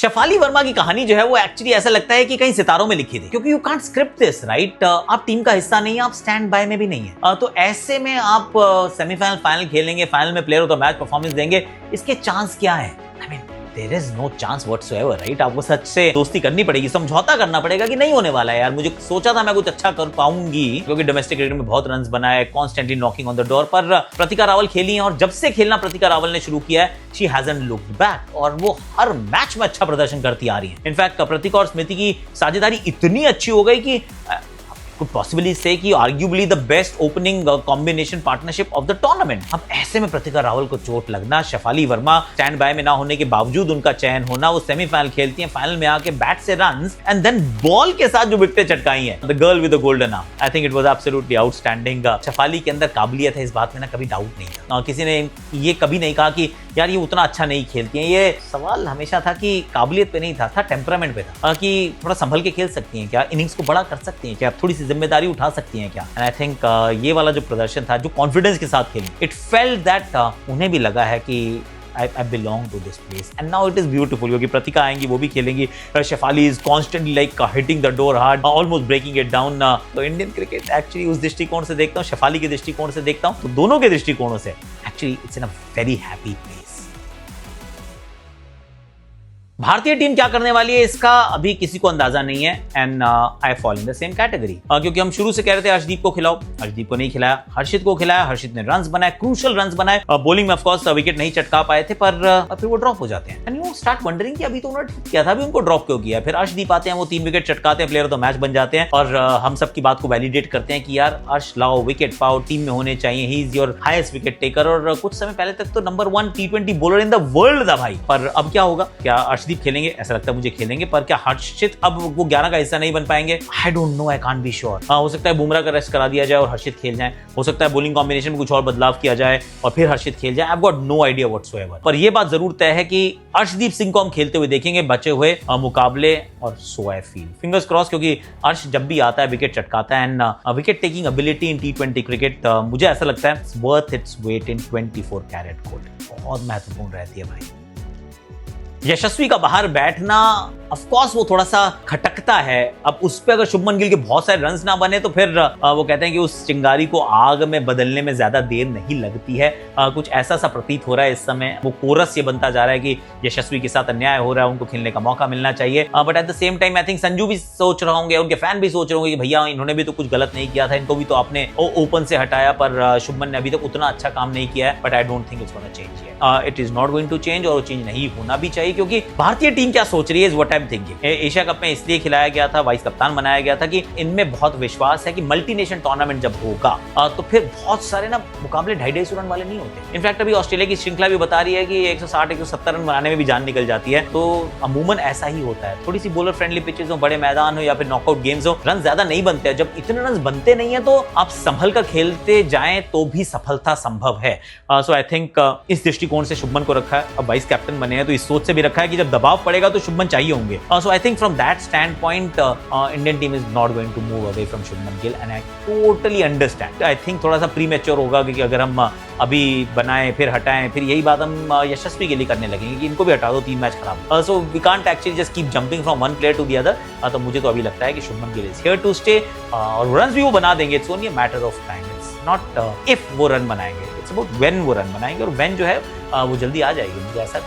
शेफाली वर्मा की कहानी जो है वो एक्चुअली ऐसा लगता है कि कहीं सितारों में लिखी थी, क्योंकि you can't script this right. आप टीम का हिस्सा नहीं है, आप स्टैंड बाय में भी नहीं है, तो ऐसे में आप सेमीफाइनल फाइनल खेलेंगे, फाइनल में player of the match performance देंगे, इसके चांस क्या है? I mean there is no chance whatsoever right. आपको सच से दोस्ती करनी पड़ेगी, समझौता करना पड़ेगा कि नहीं होने वाला है यार। मुझे सोचा था मैं कुछ अच्छा कर पाऊंगी, क्योंकि डोमेस्टिक क्रिकेट में बहुत रन्स बनाए, constantly knocking on the door, पर प्रतिका रावल खेली है और जब से खेलना प्रतिका रावल ने शुरू किया है, शी हैजंट लुक्ड बैक और वो हर मैच में अच्छा प्रदर्शन करती आ रही है। इनफैक्ट प्रतिका और स्मृति की साझेदारी इतनी अच्छी हो गई कि could possibly say कि arguably the best opening combination partnership of the tournament। अब ऐसे में प्रतिका रावल को चोट लगना, शेफाली वर्मा स्टैंड बाय में ना होने के बावजूद उनका चयन होना, वो सेमीफाइनल खेलती हैं, फाइनल में आके बैट से रन्स एंड देन बॉल के साथ जो विकेटें चटकाई हैं, the girl with the golden arm, I think it was absolutely outstanding. Shafali के अंदर काबिलियत है, इस बात में ना कभी डाउट नहीं था। किसी ने ये कभी नहीं कहा कि यार ये उतना अच्छा नहीं खेलती हैं। ये सवाल हमेशा था कि काबिलियत पे नहीं था टेम्परामेंट पे था, कि थोड़ा संभल के खेल सकती हैं क्या, इनिंग्स को बड़ा कर सकती हैं क्या, थोड़ी सी जिम्मेदारी उठा सकती हैं क्या। एंड आई थिंक ये वाला जो प्रदर्शन था, जो कॉन्फिडेंस के साथ खेली, इट फेल्ट दैट उन्हें भी लगा है कि I belong to this place and now it is beautiful, क्योंकि प्रतिका आएंगी, वो भी खेलेंगी। Shafali is constantly like hitting the door hard, almost breaking it down। तो इंडियन क्रिकेट एक्चुअली उस दृष्टिकोण से देखता हूँ, शेफाली के दृष्टिकोण से देखता हूँ, तो दोनों के दृष्टिकोणों से actually it's in a very happy place. भारतीय टीम क्या करने वाली है इसका अभी किसी को अंदाजा नहीं है, and I fall in the same category, क्योंकि हम शुरू से कह रहे थे अर्शदीप को खिलाओ, अर्शदीप को नहीं खिलाया, हर्षित को खिलाया, हर्षित ने रन्स बनाए, क्रूशियल रन्स बनाए, बॉलिंग में ऑफ कोर्स विकेट नहीं चटका पाए थे, पर फिर वो ड्रॉप हो जाते हैं। एंड यू स्टार्ट वंडरिंग कि अभी तो उन्होंने ठीक किया था, अभी उनको ड्रॉप क्यों किया। फिर अर्शदीप आते हैं, वो 3 विकेट चटकाते हैं, प्लेयर ऑफ द मैच बन जाते हैं, और हम सब की बात को वैलिडेट करते हैं कि यार अर्श लाओ, विकेट पाओ, टीम में होने चाहिए, he is your highest wicket taker, और कुछ समय पहले तक तो number 1 T20 bowler in the world था भाई। पर अब क्या होगा? क्या अर्शदीप खेलेंगे? ऐसा लगता है मुझे खेलेंगे, पर क्या हर्षित अब वो 11 का हिस्सा नहीं बन पाएंगे? I don't know, I can't be sure. हो सकता है बुमराह का रेस्ट करा दिया जाए और हर्षित खेल जाए, हो सकता है बॉलिंग कॉम्बिनेशन में कुछ और बदलाव किया जाए और फिर हर्षित खेल जाए। I have got no idea whatsoever. पर यह बात जरूर तय है कि अर्शदीप सिंह को हम खेलते हुए देखेंगे बचे हुए मुकाबले, और सो आई फील, फिंगर्स क्रॉस, क्योंकि अर्श जब भी आता है विकेट चटकाता है, and wicket taking ability in T20 cricket मुझे ऐसा लगता है वर्थ इट्स वेट इन 24 कैरेट गोल्ड, बहुत महत्वपूर्ण रहती है भाई। यशस्वी का बाहर बैठना ऑफ कोर्स वो थोड़ा सा खटकता है। अब उस पे अगर शुभमन गिल के बहुत सारे रन्स ना बने तो फिर वो कहते हैं कि उस चिंगारी को आग में बदलने में ज्यादा देर नहीं लगती है। कुछ ऐसा सा प्रतीत हो रहा है इस समय, वो कोरस ये बनता जा रहा है कि यशस्वी के साथ अन्याय हो रहा है, उनको खेलने का मौका मिलना चाहिए। But at the same time I think Sanju भी सोच रहे होंगे, उनके फैन भी सोच रहे होंगे कि भैया इन्होंने भी तो कुछ गलत नहीं किया था, इनको भी तो आपने ओपन से हटाया, पर शुभमन ने अभी तक उतना अच्छा काम नहीं किया है। But I don't think it's gonna change here, it is not going to change, और वो चेंज नहीं होना भी चाहिए, क्योंकि भारतीय टीम क्या सोच रही है is what I am thinking. Asia cup में इसलिए खिलाया गया था, वाइस कप्तान बनाया गया था कि इनमें बहुत विश्वास है कि मल्टीनेशन टूर्नामेंट जब होगा तो फिर बहुत सारे ना मुकाबले 250 रन वाले नहीं होते। इनफैक्ट अभी ऑस्ट्रेलिया की श्रृंखला भी बता रही है कि 160-170 रन बनाने में भी जान निकल जाती है, तो अमूमन ऐसा ही होता है। थोड़ी सी बॉलर फ्रेंडली पिचेस हो, बड़े मैदान हो या फिर नॉकआउट गेम्स हो, रन ज्यादा नहीं बनते हैं। जब इतने रन बनते नहीं है तो आप संभल कर खेलते जाएं तो भी सफलता संभव है। सो आई थिंक इस दृष्टिकोण से शुभमन को रखा है। अब वाइस कैप्टन बने हैं तो इस सोच से भी रखा है कि जब दबाव पड़ेगा तो शुभमन चाहिए होंगे। So I think from that standpoint Indian team is not going to move away from Shubman Gill, and I totally understand. I think थोड़ा सा प्रीमेच्योर होगा कि अगर हम अभी बनाएं फिर हटाएं, फिर यही बात हम यशस्वी के लिए करने लगेंगे कि इनको भी हटा दो, 3 मैच खराब। So we can't actually just keep jumping from one player to the other. तो मुझे तो अभी लगता है कि Shubman Gill is here to stay, और रन भी वो बना देंगे। It's only a matter of time, it's not if वो रन बनाएंगे, इट्स अबाउट व्हेन वो रन बनाएंगे, और व्हेन जो है वो जल्दी आ जाएगी, मुझे ऐसा